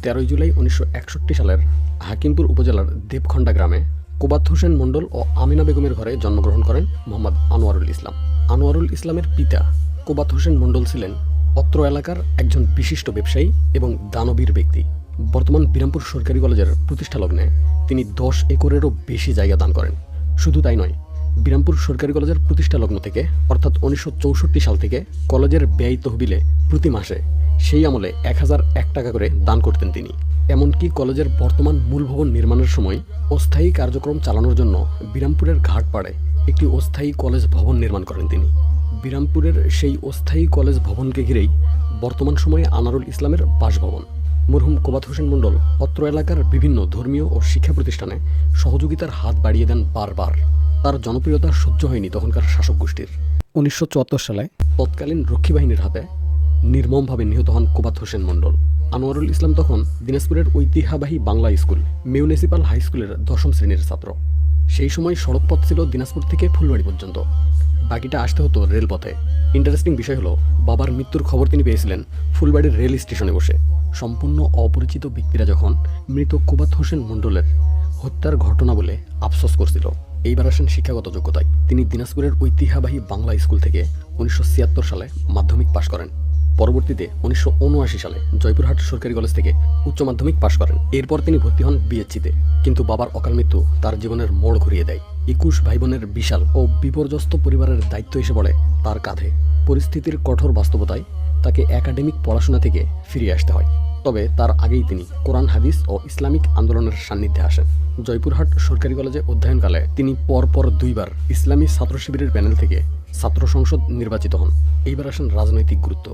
13 জুলাই 1961 সালের হাকিমপুর উপজেলার দেবখণ্ডা গ্রামে কোবাত হোসেন মণ্ডল ও আমিনা বেগমের ঘরে জন্মগ্রহণ করেন মোহাম্মদ আনোয়ারুল ইসলাম। আনোয়ারুল ইসলামের পিতা কোবাত হোসেন মণ্ডল ছিলেন অত্র এলাকার একজন বিশিষ্ট ব্যবসায়ী এবং দানবীর ব্যক্তি। বর্তমান বিরামপুর সরকারি কলেজের প্রতিষ্ঠা লগ্নে তিনি 10 একরেরও বেশি জায়গা দান করেন। শুধু তাই নয়, বিরামপুর সরকারি কলেজের প্রতিষ্ঠা লগ্ন থেকে অর্থাৎ 1964 সাল থেকে কলেজের ব্যয় তহবিলে প্রতি মাসে সেই আমলে 1001 টাকা করে দান করতেন তিনি। এমনকি কলেজের বর্তমান মূল ভবন নির্মাণের সময় অস্থায়ী কার্যক্রম চালানোর জন্য বিরামপুরের ঘাটপাড়ে একটি অস্থায়ী কলেজ ভবন নির্মাণ করেন তিনি। বিরামপুরের সেই অস্থায়ী কলেজ ভবনকে ঘিরেই বর্তমান সময়ে আনোয়ারুল ইসলামের বাসভবন। মরহুম কোবাত হোসেন মণ্ডল অত্র এলাকার বিভিন্ন ধর্মীয় ও শিক্ষা প্রতিষ্ঠানে সহযোগিতার হাত বাড়িয়ে দেন বারবার। তার জনপ্রিয়তা সহ্য হয়নি তখনকার শাসক গোষ্ঠীর। 1974 সালে তৎকালীন রক্ষী বাহিনীর হাতে নির্মমভাবে নিহত হন কোবাত হোসেন মণ্ডল। আনোয়ারুল ইসলাম তখন দিনাজপুরের ঐতিহ্যবাহী বাংলা স্কুল মিউনিসিপাল হাই স্কুলের 10ম শ্রেণীর ছাত্র। সেই সময় সড়কপথ ছিল দিনাজপুর থেকে ফুলবাড়ি পর্যন্ত, বাকিটা আসতে হতো রেলপথে। ইন্টারেস্টিং বিষয় হলো, বাবার মৃত্যুর খবর তিনি পেয়েছিলেন ফুলবাড়ির রেল স্টেশনে বসে। সম্পূর্ণ অপরিচিত ব্যক্তিরা যখন মৃত কোবাত হোসেন মণ্ডলের হত্যার ঘটনা বলে আফসোস করছিল। এইবার আসেন শিক্ষাগত যোগ্যতায়। তিনি দিনাজপুরের ঐতিহ্যবাহী বাংলা স্কুল থেকে 1976 সালে মাধ্যমিক পাশ করেন। পরবর্তীতে 1979 সালে জয়পুরহাট সরকারি কলেজ থেকে উচ্চ মাধ্যমিক পাশ করেন। এরপর তিনি ভর্তি হন বিএসসিতে, কিন্তু বাবার অকাল মৃত্যু তার জীবনের মোড় ঘুরিয়ে দেয়। 21 ভাই বোনের বিশাল ও বিপর্যস্ত পরিবারের দায়িত্ব এসে পড়ে তার কাঁধে। পরিস্থিতির কঠোর বাস্তবতায় তাকে একাডেমিক পড়াশোনা থেকে ফিরিয়ে আসতে হয়। তবে তার আগেই তিনি কোরআন হাদিস ও ইসলামিক আন্দোলনের সান্নিধ্যে আসেন। জয়পুরহাট সরকারি কলেজে অধ্যয়নকালে তিনি পরপর 2 বার ইসলামী ছাত্র শিবিরের প্যানেল থেকে ছাত্র সংসদ নির্বাচিত হন। এইবার আসেন রাজনৈতিক গুরুত্ব।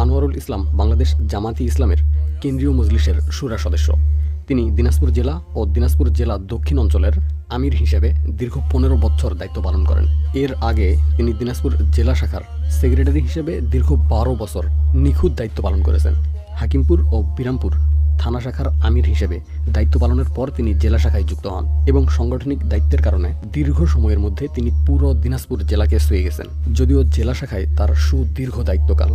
আনোয়ারুল ইসলাম বাংলাদেশ জামাতি ইসলামের কেন্দ্রীয় মজলিসের শুরা সদস্য। তিনি দিনাজপুর জেলা ও দিনাজপুর জেলা দক্ষিণ অঞ্চলের আমির হিসেবে দীর্ঘ 15 বছর দায়িত্ব পালন করেন। এর আগে তিনি দিনাজপুর জেলা শাখার সেক্রেটারি হিসেবে দীর্ঘ 12 বছর নিখুঁত দায়িত্ব পালন করেছেন। হাকিমপুর ও বিরামপুর থানা শাখার আমির হিসেবে দায়িত্ব পালনের পর তিনি জেলা শাখায় যুক্ত হন এবং সাংগঠনিক দায়িত্বের কারণে দীর্ঘ সময়ের মধ্যে তিনি পুরো দিনাজপুর জেলাকে ছুঁয়ে গেছেন। যদিও জেলা শাখায় তার সুদীর্ঘ দায়িত্বকাল,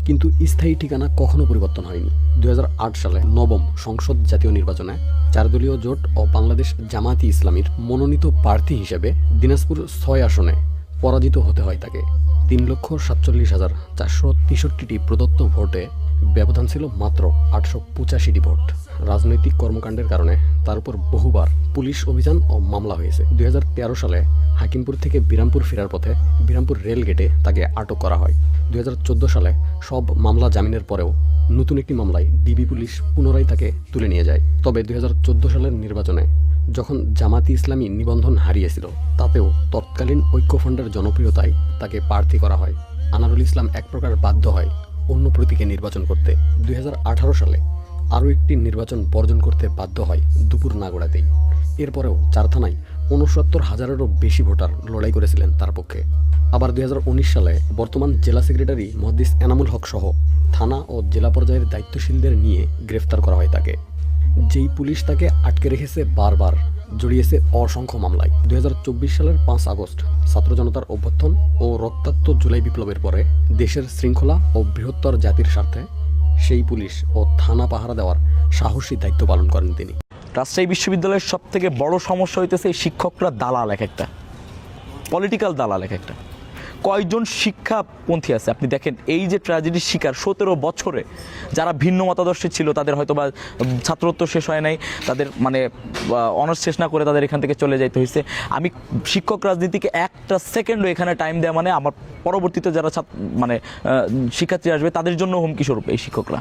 কিন্তু স্থায়ী ঠিকানা কখনো পরিবর্তন হয়নি। 2008 সালে 9ম সংসদ জাতীয় নির্বাচনে 4 দলীয় জোট ও বাংলাদেশ জামাতি ইসলামীর মনোনীত প্রার্থী হিসেবে দিনাজপুর 6 আসনে পরাজিত হতে হয় তাকে। 3,47,463টি প্রদত্ত ভোটে ব্যবধান ছিল মাত্র 885টি ভোট। রাজনৈতিক কর্মকাণ্ডের কারণে তার উপর বহুবার পুলিশ অভিযান ও মামলা হয়েছে। 2013 সালে হাকিমপুর থেকে বিরামপুর ফেরার পথে বিরামপুর রেল গেটে তাকে আটক করা হয়। 2014 সালে সব মামলা জামিনের পরেও নতুন একটি মামলায় ডিবি পুলিশ পুনরায় তাকে তুলে নিয়ে যায়। তবে 2014 সালের নির্বাচনে যখন জামাতি ইসলামী নিবন্ধন হারিয়েছিল, তাতেও তৎকালীন ঐক্যফ্রন্টের জনপ্রিয়তায় তাকে প্রার্থী করা হয়। আনোয়ারুল ইসলাম এক প্রকার বাধ্য হয় অন্য প্রতীকে নির্বাচন করতে। 2018 সালে আরও একটি নির্বাচন বর্জন করতে বাধ্য হয় দুপুর না গড়াতেই। এরপরেও 4 থানায় 69,000-এরও বেশি ভোটার লড়াই করেছিলেন তার পক্ষে। আবার 2019 সালে বর্তমান জেলা সেক্রেটারি মুহাদ্দিস এনামুল হক সহ থানা ও জেলা পর্যায়ের দায়িত্বশীলদের নিয়ে গ্রেফতার করা হয় তাকে। যেই পুলিশ তাকে আটকে রেখেছে, বারবার জড়িয়েছে অসংখ্য মামলায়। 2024 সালের 5 আগস্ট ছাত্র জনতার অভ্যুত্থান ও রক্তাক্ত জুলাই বিপ্লবের পরে দেশের শৃঙ্খলা ও বৃহত্তর জাতির স্বার্থে সেই পুলিশ ও থানা পাহারা দেওয়ার সাহসী দায়িত্ব পালন করেন তিনি। রাজশাহী বিশ্ববিদ্যালয়ের সবথেকে বড় সমস্যা হইতেছে এই শিক্ষকরা দালাল, এক একটা পলিটিক্যাল দালাল। এক একটা কয়জন শিক্ষাপন্থী আছে আপনি দেখেন, এই যে ট্র্যাজেডির শিকার 17 বছরে যারা ভিন্ন মতাদর্শে ছিল, তাদের হয়তো বা ছাত্রত্ব শেষ হয় নাই, তাদের মানে অনার্স শেষ না করে তাদের এখান থেকে চলে যাইতে হয়েছে। আমি শিক্ষক রাজনীতিকে একটা সেকেন্ডও এখানে টাইম দেওয়া মানে আমার পরবর্তীতে যারা শিক্ষার্থী আসবে তাদের জন্য হুমকি স্বরূপ এই শিক্ষকরা।